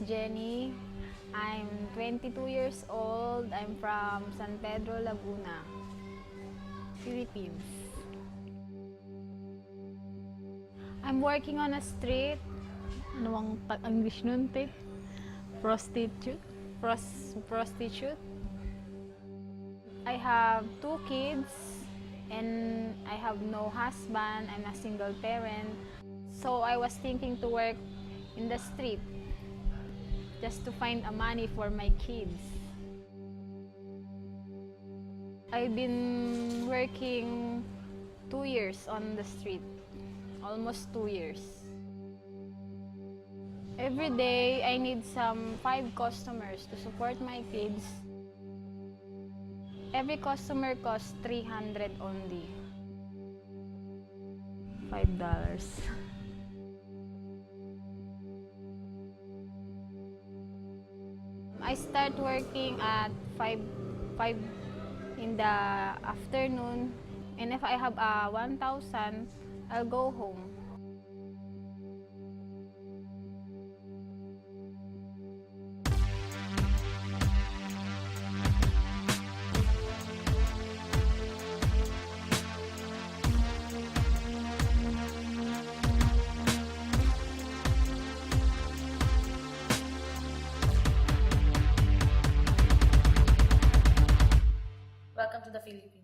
Jenny. I'm 22 years old. I'm from San Pedro, Laguna, Philippines. I'm working on a street. Ano ang English nun, te? Prostitute? Prostitute. I have 2 kids and I have no husband. I'm a single parent. So I was thinking to work in the street just to find a money for my kids. I've been working 2 years on the street, almost 2 years. Every day, I need some 5 customers to support my kids. Every customer costs 300 only. $5. I start working at 5 in the afternoon, and if I have 1,000, I'll go home. Welcome to the Philippines.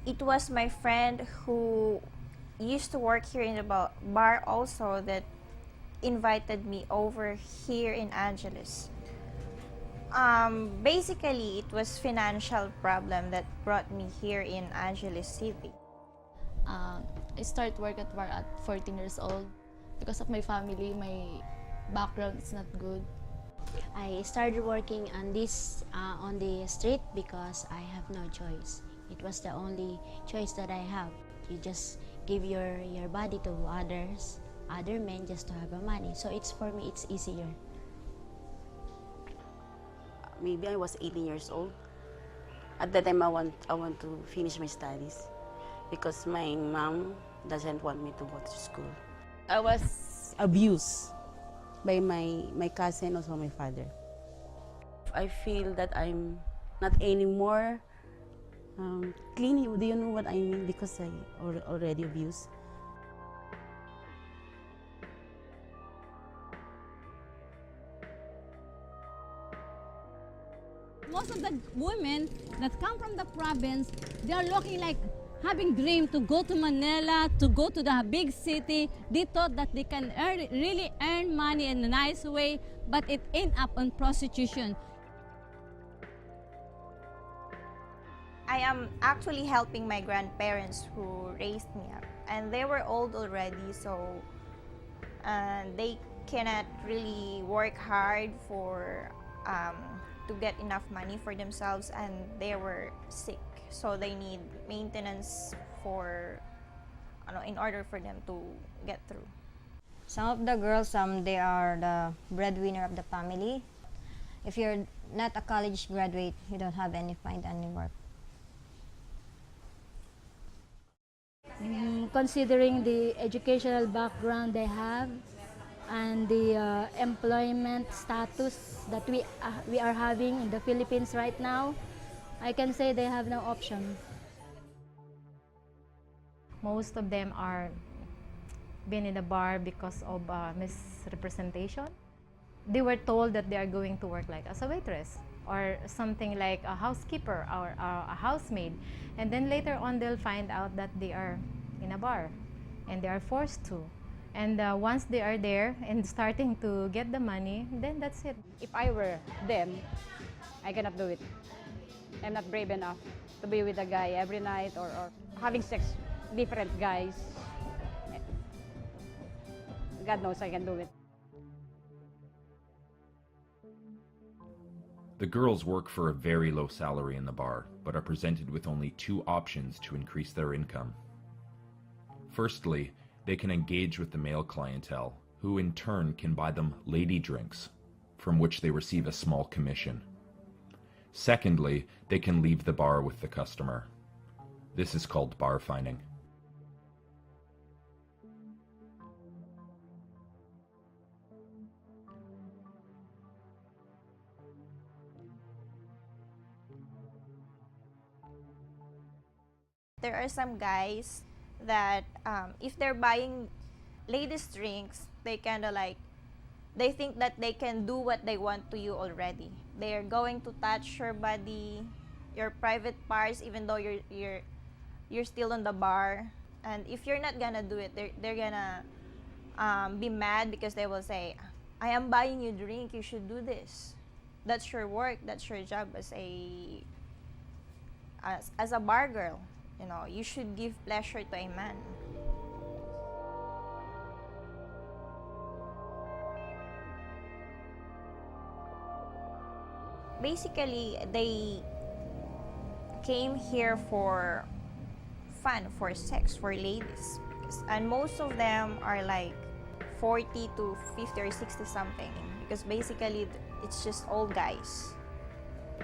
It was my friend who used to work here in the bar also that invited me over here in Angeles. Basically, it was financial problem that brought me here in Angeles City. I started work at bar at 14 years old. Because of my family, my background is not good. I started working on the street because I have no choice. It was the only choice that I have. You just give your body to other men just to have a money. So for me, it's easier. Maybe I was 18 years old. At that time, I want to finish my studies because my mom doesn't want me to go to school. I was abused by my cousin, also my father. I feel that I'm not anymore clean. Do you know what I mean? Because I already abused. Most of the women that come from the province, they are looking like having dream to go to Manila, to go to the big city. They thought that they can really earn money in a nice way, but it end up on prostitution. I am actually helping my grandparents who raised me up, and they were old already, so they cannot really work hard to get enough money for themselves, and they were sick, so they need maintenance in order for them to get through. Some of the girls, they are the breadwinner of the family. If you're not a college graduate, you don't find any work. Considering the educational background they have and the employment status that we are having in the Philippines right now, I can say they have no option. Most of them are been in the bar because of misrepresentation. They were told that they are going to work like as a waitress. or something like a housekeeper or a housemaid. And then later on, they'll find out that they are in a bar and they are forced to. And once they are there and starting to get the money, then that's it. If I were them, I cannot do it. I'm not brave enough to be with a guy every night or having sex with different guys. God knows I can do it. The girls work for a very low salary in the bar, but are presented with only two options to increase their income. Firstly, they can engage with the male clientele, who in turn can buy them lady drinks, from which they receive a small commission. Secondly, they can leave the bar with the customer. This is called bar fining. There are some guys that if they're buying ladies drinks, they kind of like, they think that they can do what they want to you already. They're going to touch your body, your private parts, even though you're still on the bar. And if you're not gonna do it, they're gonna be mad because they will say, I am buying you drink, you should do this. That's your work, that's your job as a bar girl. You know, you should give pleasure to a man. Basically, they came here for fun, for sex, for ladies. And most of them are like 40 to 50 or 60 something. Because basically, it's just old guys.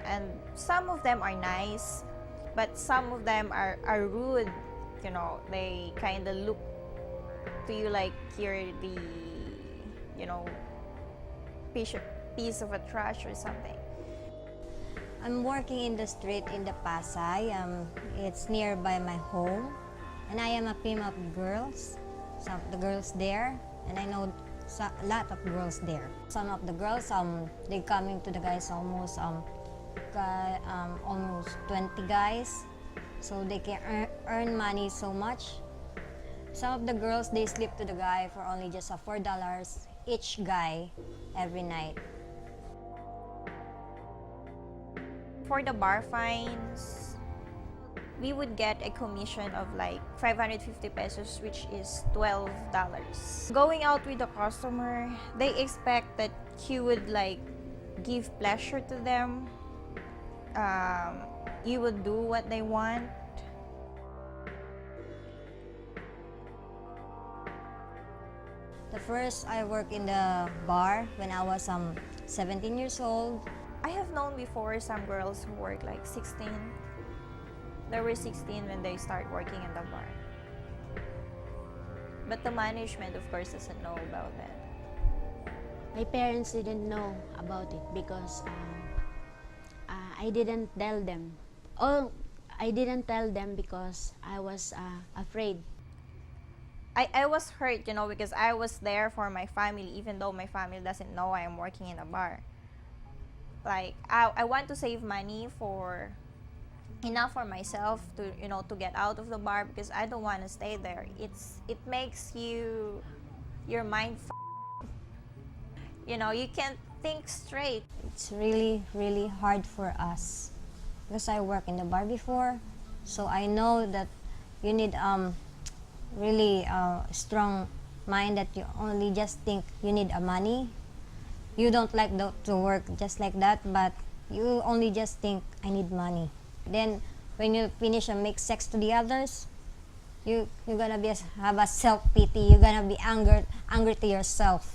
And some of them are nice, but some of them are rude. You know, they kind of look to you like you're the, you know, piece of a trash or something. I'm working in the street in the Pasay. It's nearby my home. And I am a team of girls. Some of the girls there. And I know a lot of girls there. Some of the girls, they coming to the guys almost 20 guys. So they can earn money so much. Some of the girls, they sleep to the guy for only just $4 each guy every night. For the bar fines, we would get a commission of like 550 pesos, which is $12. Going out with the customer, they expect that you would like give pleasure to them. You would do what they want. The first I worked in the bar when I was 17 years old. I have known before some girls who work like 16. They were 16 when they start working in the bar. But the management, of course, doesn't know about that. My parents didn't know about it because I didn't tell them. I didn't tell them because I was afraid. I was hurt, you know, because I was there for my family, even though my family doesn't know I am working in a bar. Like, I want to save money for enough for myself to, you know, to get out of the bar because I don't want to stay there. It makes your mind you know, you can't think straight. It's really, really hard for us because I work in the bar before, so I know that you need really strong mind that you only just think you need a money. You don't like to work just like that, but you only just think I need money. Then when you finish and make sex to the others, you're gonna have a self-pity. You're gonna be angry to yourself.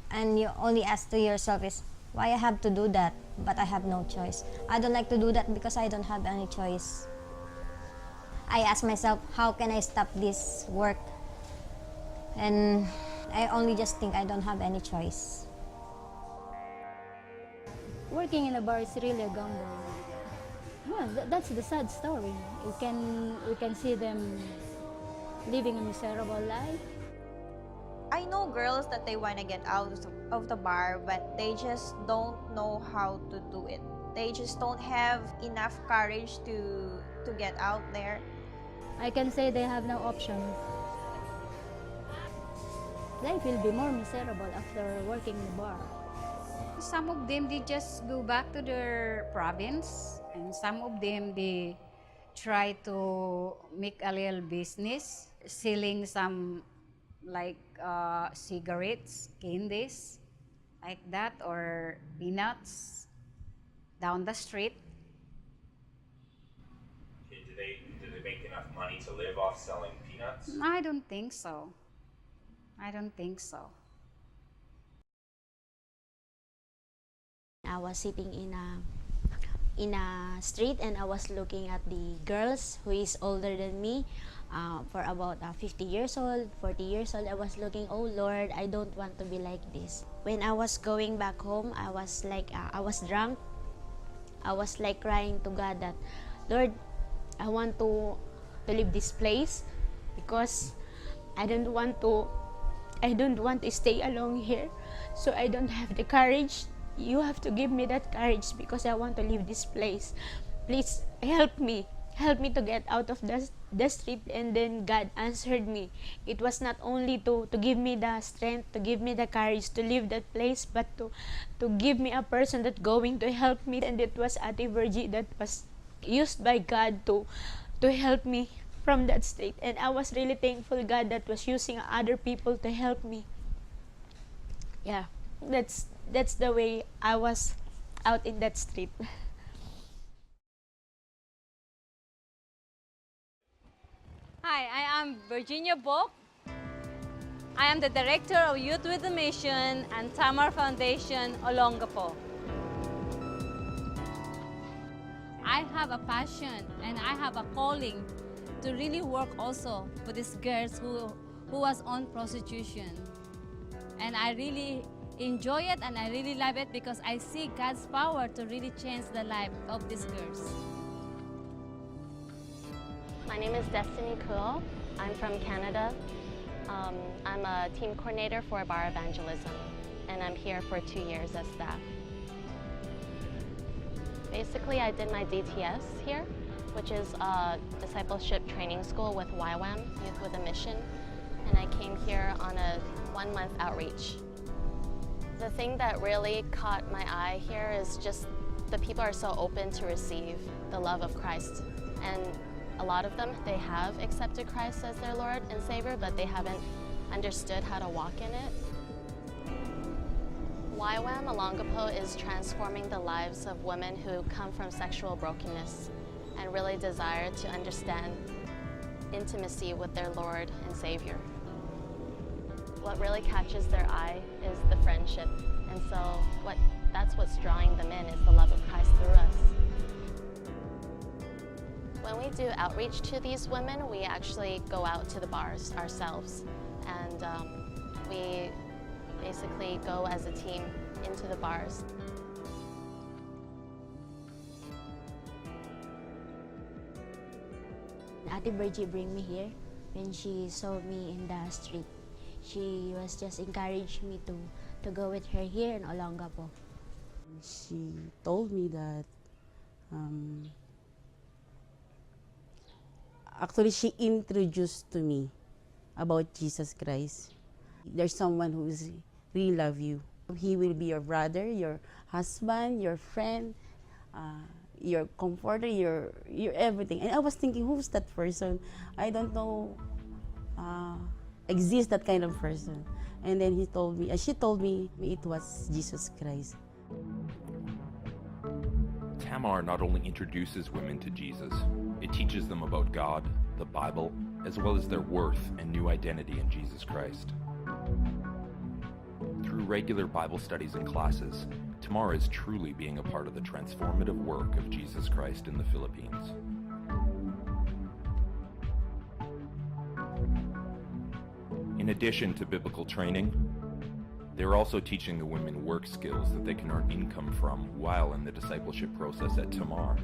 And you only ask to yourself is, why I have to do that? But I have no choice. I don't like to do that because I don't have any choice. I ask myself, how can I stop this work? And I only just think I don't have any choice. Working in a bar is really a gamble. Yeah, that's the sad story. We can see them living a miserable life. I know girls that they want to get out of the bar, but they just don't know how to do it. They just don't have enough courage to get out there. I can say they have no options. Life will be more miserable after working in the bar. Some of them, they just go back to their province, and some of them, they try to make a little business, selling some like cigarettes, candies, like that, or peanuts down the street. Okay, do they make enough money to live off selling peanuts? I don't think so. I don't think so. I was sitting in a street and I was looking at the girls who is older than me, for about 50 years old, 40 years old. I was looking, oh Lord, I don't want to be like this. When I was going back home, I was like, I was drunk. I was like crying to God that, Lord, I want to leave this place because I don't want to stay alone here. So I don't have the courage. You have to give me that courage because I want to leave this place. Please help me. Help me to get out of the street. And then God answered me. It was not only to give me the strength, to give me the courage to leave that place, but to give me a person that's going to help me. And it was Ate Virgie that was used by God to help me from that state. And I was really thankful God that was using other people to help me. Yeah, that's the way I was out in that street. Hi, I am Virginia Bok. I am the Director of Youth with a Mission and Tamar Foundation, Olongapo. I have a passion and I have a calling to really work also with these girls who was on prostitution. And I really enjoy it and I really love it because I see God's power to really change the life of these girls. My name is Destiny Kuo. I'm from Canada. I'm a team coordinator for bar evangelism, and I'm here for 2 years as staff. Basically, I did my DTS here, which is a discipleship training school with YWAM, Youth with a Mission, and I came here on a 1-month outreach. The thing that really caught my eye here is just the people are so open to receive the love of Christ. And a lot of them, they have accepted Christ as their Lord and Savior, but they haven't understood how to walk in it. YWAM Olongapo is transforming the lives of women who come from sexual brokenness and really desire to understand intimacy with their Lord and Savior. What really catches their eye is the friendship, and so that's what's drawing them in, is the love of Christ through us. When we do outreach to these women, we actually go out to the bars ourselves, and we basically go as a team into the bars. Ate Virgie bring me here when she saw me in the street. She was just encouraged me to go with her here in Olongapo. She told me that actually she introduced to me about Jesus Christ. There's someone who really love you. He will be your brother, your husband, your friend, your comforter, your everything. And I was thinking, who's that person? I don't know exists that kind of person. And then she told me it was Jesus Christ. Tamar not only introduces women to Jesus, it teaches them about God, the Bible, as well as their worth and new identity in Jesus Christ. Through regular Bible studies and classes, Tamar is truly being a part of the transformative work of Jesus Christ in the Philippines. In addition to biblical training, they're also teaching the women work skills that they can earn income from while in the discipleship process at Tamar.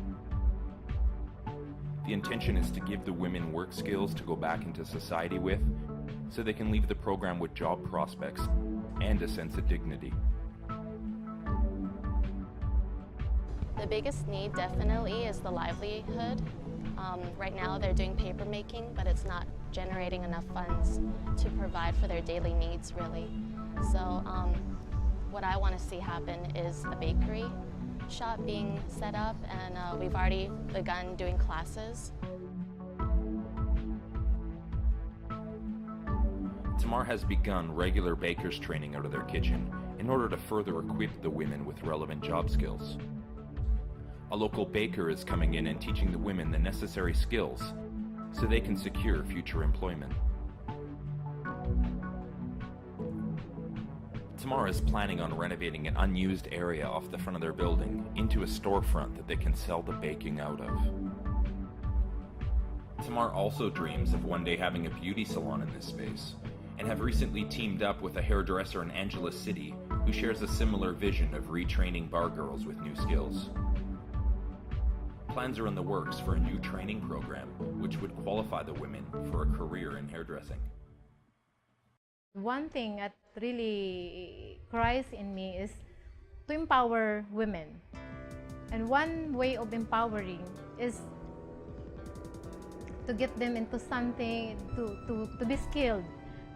The intention is to give the women work skills to go back into society with so they can leave the program with job prospects and a sense of dignity. The biggest need definitely is the livelihood. Right now they're doing paper making, but it's not generating enough funds to provide for their daily needs, really. So what I want to see happen is a bakery shop being set up, and we've already begun doing classes. Tamar has begun regular bakers training out of their kitchen in order to further equip the women with relevant job skills. A local baker is coming in and teaching the women the necessary skills so they can secure future employment. Tamar is planning on renovating an unused area off the front of their building into a storefront that they can sell the baking out of. Tamar also dreams of one day having a beauty salon in this space, and have recently teamed up with a hairdresser in Angeles City who shares a similar vision of retraining bar girls with new skills. Plans are in the works for a new training program which would qualify the women for a career in hairdressing. One thing that really cries in me is to empower women. And one way of empowering is to get them into something, to be skilled.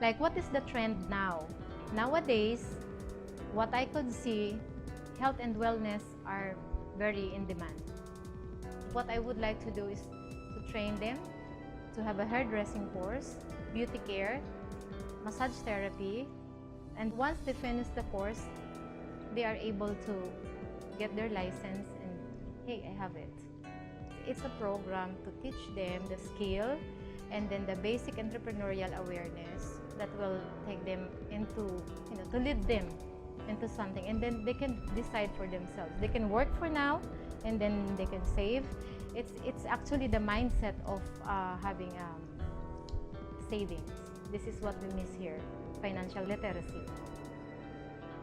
Like, what is the trend now? Nowadays, what I could see, health and wellness are very in demand. What I would like to do is to train them to have a hairdressing course, beauty care, massage therapy, and once they finish the course, they are able to get their license and, hey, I have it. It's a program to teach them the skill and then the basic entrepreneurial awareness that will take them into, to lead them into something, and then they can decide for themselves. They can work for now and then they can save. It's actually the mindset of having savings. This is what we miss here, financial literacy.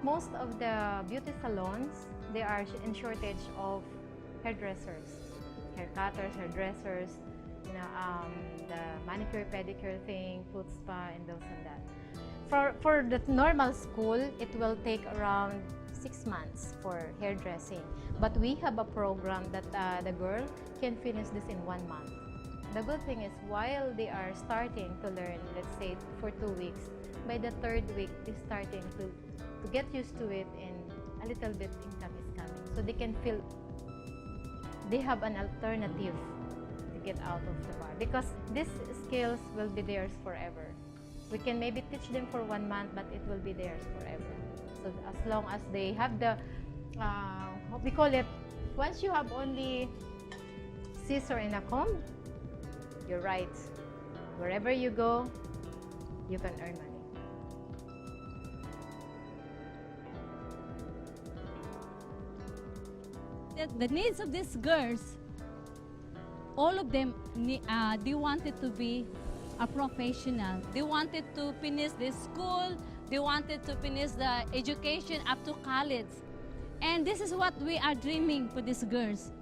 Most of the beauty salons, they are in shortage of hairdressers, hair cutters, hairdressers, the manicure, pedicure thing, foot spa, and those and that. For the normal school, it will take around 6 months for hairdressing. But we have a program that the girl can finish this in 1 month. The good thing is, while they are starting to learn, let's say for 2 weeks, by the 3rd week, they're starting to get used to it, and a little bit income is coming. So they can feel they have an alternative to get out of the bar, because these skills will be theirs forever. We can maybe teach them for 1 month, but it will be theirs forever. So as long as they have the, what we call it, once you have only scissor and a comb, you're right. Wherever you go, you can earn money. The needs of these girls, all of them, they wanted to be a professional. They wanted to finish the school. They wanted to finish the education up to college. And this is what we are dreaming for these girls.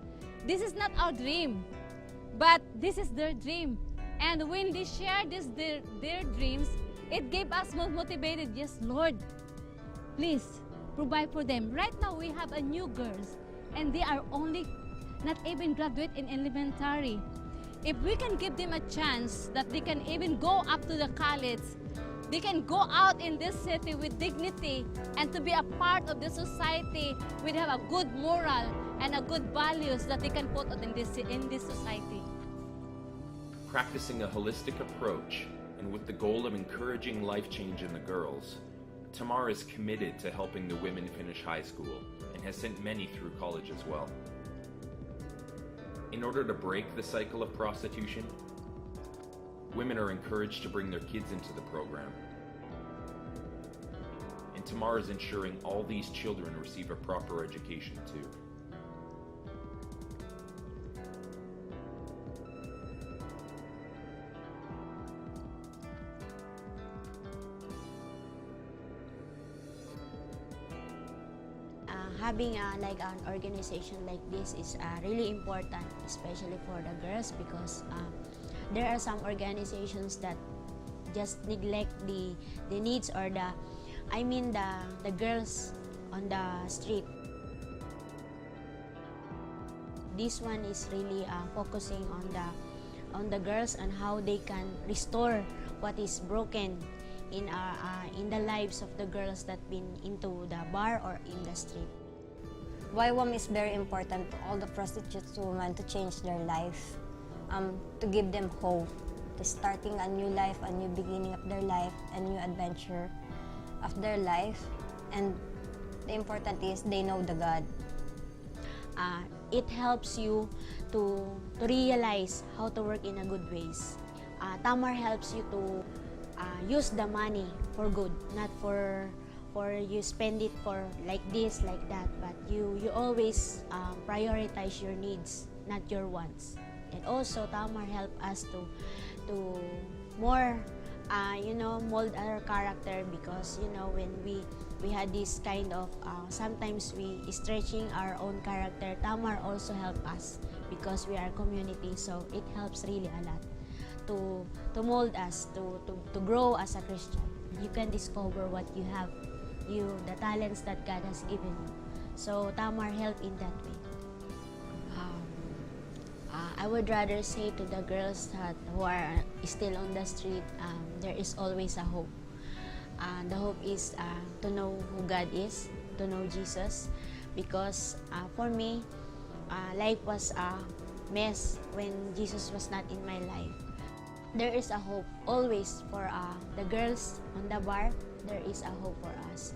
This is not our dream, but this is their dream. And when they share their dreams, it gave us more motivated. Yes, Lord, please provide for them. Right now, we have a new girls, and they are only not even graduate in elementary. If we can give them a chance that they can even go up to the college, they can go out in this city with dignity and to be a part of the society, we have a good moral and a good values that they can put in this society. Practicing a holistic approach, and with the goal of encouraging life change in the girls, Tamar is committed to helping the women finish high school and has sent many through college as well. In order to break the cycle of prostitution, women are encouraged to bring their kids into the program. And Tamar is ensuring all these children receive a proper education too. Having like an organization like this is really important, especially for the girls, because there are some organizations that just neglect the needs or the girls on the street. This one is really focusing on the girls and how they can restore what is broken in the lives of the girls that been into the bar or in the street. YWAM is very important to all the prostitutes women to change their life, to give them hope, to starting a new life, a new beginning of their life, a new adventure of their life. And the important is they know the God. It helps you to realize how to work in a good ways. Tamar helps you to use the money for good, not for you spend it for like this, like that, but you always prioritize your needs, not your wants. And also, Tamar help us to more, mold our character, because when we had this kind of sometimes we stretching our own character. Tamar also help us because we are community, so it helps really a lot to mold us to grow as a Christian. You can discover what you have, the talents that God has given you. So Tamar help in that way. I would rather say to the girls who are still on the street, there is always a hope. The hope is to know who God is, to know Jesus, because for me, life was a mess when Jesus was not in my life. There is a hope always for the girls on the bar. There is a hope for us.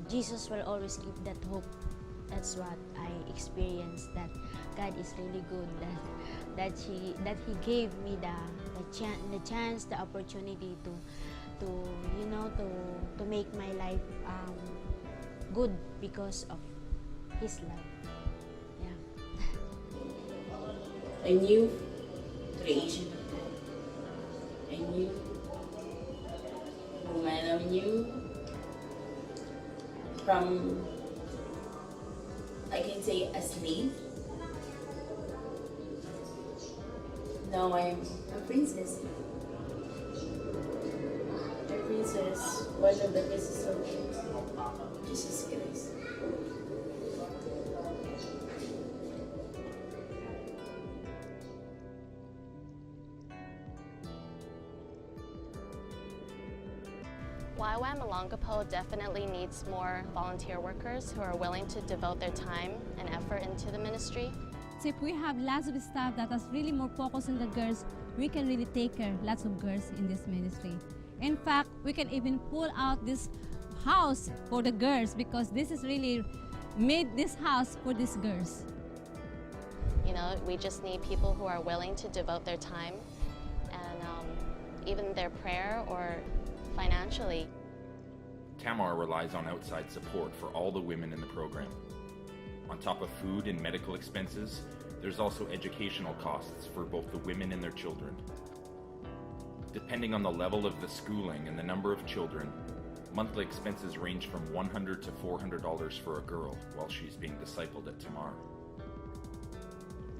Jesus will always give that hope. That's what I experienced, that God is really good, that He gave me the chance, the opportunity to make my life good because of His love. Yeah. A new creation of God. A new woman, a new from, I can say, a slave. Now I'm a princess. A princess, one of the princes of Jesus Christ. YWAM Olongapo definitely needs more volunteer workers who are willing to devote their time and effort into the ministry. So if we have lots of staff that is really more focused on the girls, we can really take care of lots of girls in this ministry. In fact, we can even pull out this house for the girls, because this is really made this house for these girls. We just need people who are willing to devote their time and even their prayer or financially. Tamar relies on outside support for all the women in the program. On top of food and medical expenses, there's also educational costs for both the women and their children. Depending on the level of the schooling and the number of children, monthly expenses range from $100 to $400 for a girl while she's being discipled at Tamar.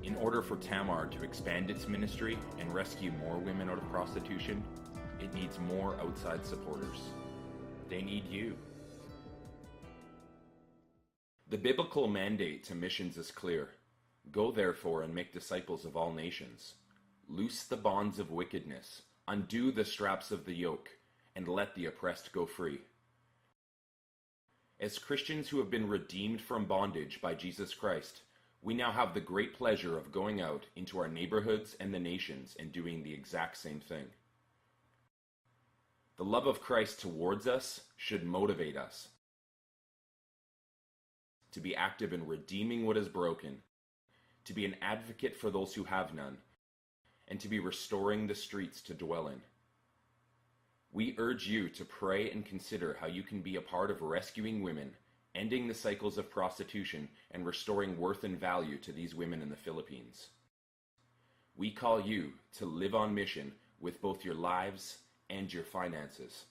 In order for Tamar to expand its ministry and rescue more women out of prostitution, it needs more outside supporters. They need you. The biblical mandate to missions is clear. Go therefore and make disciples of all nations. Loose the bonds of wickedness, undo the straps of the yoke, and let the oppressed go free. As Christians who have been redeemed from bondage by Jesus Christ, we now have the great pleasure of going out into our neighborhoods and the nations and doing the exact same thing. The love of Christ towards us should motivate us to be active in redeeming what is broken, to be an advocate for those who have none, and to be restoring the streets to dwell in. We urge you to pray and consider how you can be a part of rescuing women, ending the cycles of prostitution, and restoring worth and value to these women in the Philippines. We call you to live on mission with both your lives and your finances.